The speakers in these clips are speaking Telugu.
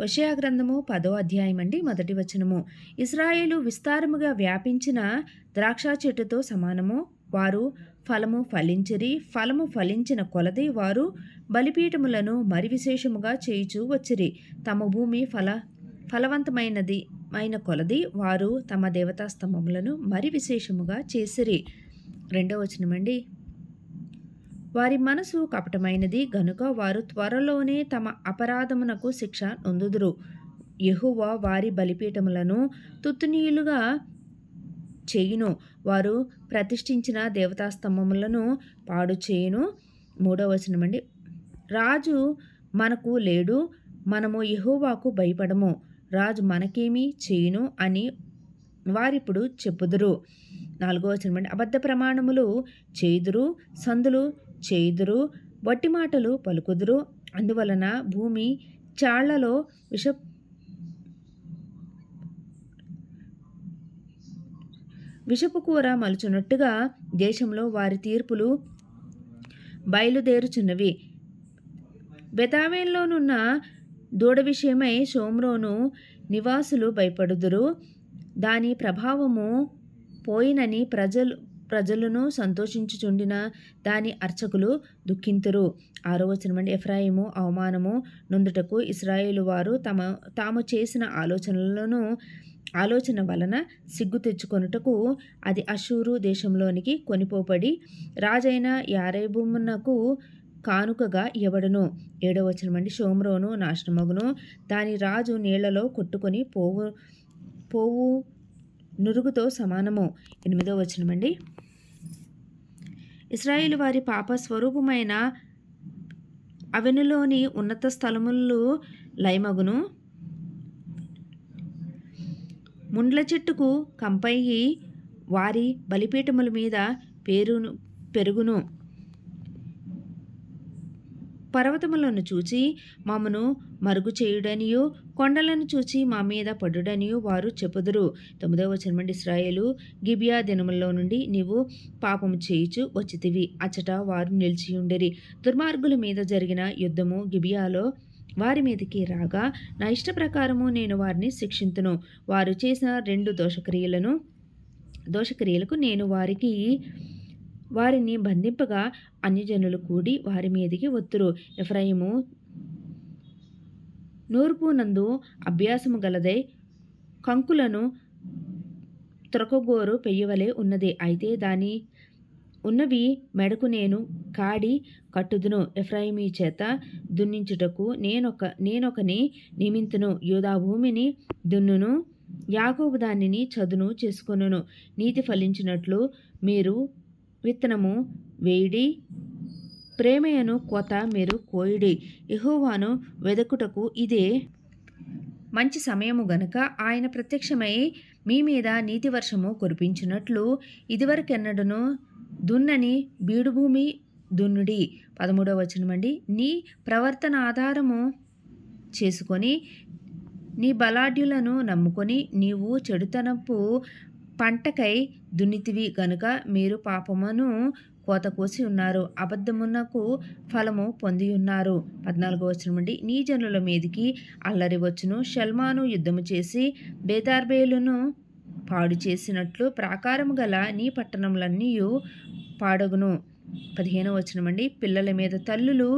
హోషేయ గ్రంథము 10వ అధ్యాయం అండి, మొదటి వచనము. ఇశ్రాయేలు విస్తారముగా వ్యాపించిన ద్రాక్ష చెట్టుతో సమానము. వారు ఫలము ఫలించిరి. ఫలము ఫలించిన కొలది వారు బలిపీఠములను మరి విశేషముగా చేయుచూ వచ్చిరి. తమ భూమి ఫలవంతమైనది అయిన కొలది వారు తమ దేవతా స్తంభములను మరి విశేషముగా చేసిరి. 2వ వచనమండి. వారి మనసు కపటమైనది గనుక వారు త్వరలోనే తమ అపరాధమునకు శిక్ష నొందుదురు. యెహోవా వారి బలిపీఠములను తుత్తునీయులుగా చేయును. వారు ప్రతిష్ఠించిన దేవతాస్తంభములను పాడు చేయును. 3వ వచనమండి. రాజు మనకు లేడు, మనము యెహోవాకు భయపడము, రాజు మనకేమీ చేయును అని వారిప్పుడు చెప్పుదురు. 4వ వచనమండి. అబద్ధ ప్రమాణములు చేయుదురు, సందులు చేయుదురు, వట్టి మాటలు పలుకుదురు. అందువలన భూమి చాళ్లలో విషపు కూర మలుచున్నట్టుగా దేశంలో వారి తీర్పులు బయలుదేరుచున్నవి. బెతావేన్లోనున్న దూడ విషయమై షోమ్రోను నివాసులు భయపడుదురు. దాని ప్రభావము పోయినని ప్రజలను సంతోషించుచుండిన దాని అర్చకులు దుఃఖింతురు. 6వ వచనమండి. ఎఫ్రాయిము అవమానము నొందుటకు ఇశ్రాయేలు వారు తాము చేసిన ఆలోచన వలన సిగ్గు తెచ్చుకొనుటకు అది అష్షూరు దేశంలోనికి కొనిపోబడి రాజైన యారేబునకు కానుకగా ఇవ్వబడును. 7వ వచనమండి. షోమ్రోను నాశనమగును, దాని రాజు నీళ్లలో కొట్టుకొని పోవు నురుగుతో సమానము. 8వ వచనమండి. ఇశ్రాయేలు వారి పాప స్వరూపమైన అవెనులోని ఉన్నత స్థలములు లయమగును. ముండ్ల చెట్టుకు కంపయి వారి బలిపీఠముల మీద పెరుగును. పర్వతములను చూచి మమ్మను మరుగు చేయుడనియు, కొండలను చూచి మా మీద పడుడనియు వారు చెప్పుదురు. 9వ వచనమండి. ఇశ్రాయేలు గిబియా దినములలో నుండి నీవు పాపము చేయుచు వచ్చితివి, అచ్చట వారు నిలిచియుండిరి. దుర్మార్గుల మీద జరిగిన యుద్ధము గిబియాలో వారి మీదకి రాగా నా ఇష్ట ప్రకారము నేను వారిని శిక్షింతును. వారు చేసిన 2 దోషక్రియలకు నేను వారిని బంధింపగా అన్యజనులు కూడి వారి మీదికి వత్తురు. ఎఫ్రాయిము నూర్పునందు అభ్యాసము గలదై కంకులను త్రొకగోరు పెయ్యవలే ఉన్నది. అయితే దాని ఉన్నవి మెడకు నేను కాడి కట్టుదును. ఎఫ్రాయిమీ చేత దున్నించుటకు నేనొకని నియమింతును. యూదా భూమిని దున్నును, యాకోబు దానిని చదును చేసుకొనును. నీతి ఫలించినట్లు మీరు విత్తనము వేయుడి, ప్రేమయను కోత మీరు కోయుడి. యెహోవాను వెదకుటకు ఇదే మంచి సమయము గనుక ఆయన ప్రత్యక్షమై మీ మీద నీతి వర్షము కురిపించినట్లు ఇదివరకెన్నడను దున్నని బీడుభూమి దున్నుడి. 13వ వచనమండి. నీ ప్రవర్తన ఆధారము చేసుకొని నీ బలాఢ్యులను నమ్ముకొని నీవు చెడుతనపు పంటకై దున్నితివి గనుక మీరు పాపమును కోత కోసి ఉన్నారు, అబద్ధమునకు ఫలము పొంది ఉన్నారు. 14వ వచనమండి. నీ జనుల మీదికి అల్లరి వచ్చును, షల్మాను యుద్ధము చేసి బేతార్బేలును పాడు చేసినట్లు ప్రాకారము గల నీ పట్టణములన్నీ పాడగును. 15వ వచనమండి. పిల్లల మీద తల్లులు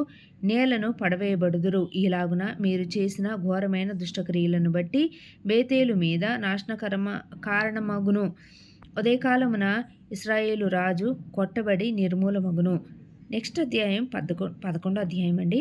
నేలను పడవేయబడుదురు. ఈలాగున మీరు చేసిన ఘోరమైన దుష్టక్రియలను బట్టి బేతేలు మీద కారణమగును. ఉదయకాలమున ఇశ్రాయేలు రాజు కొట్టబడి నిర్మూలమగును. నెక్స్ట్ అధ్యాయం 11వ అధ్యాయం అండి.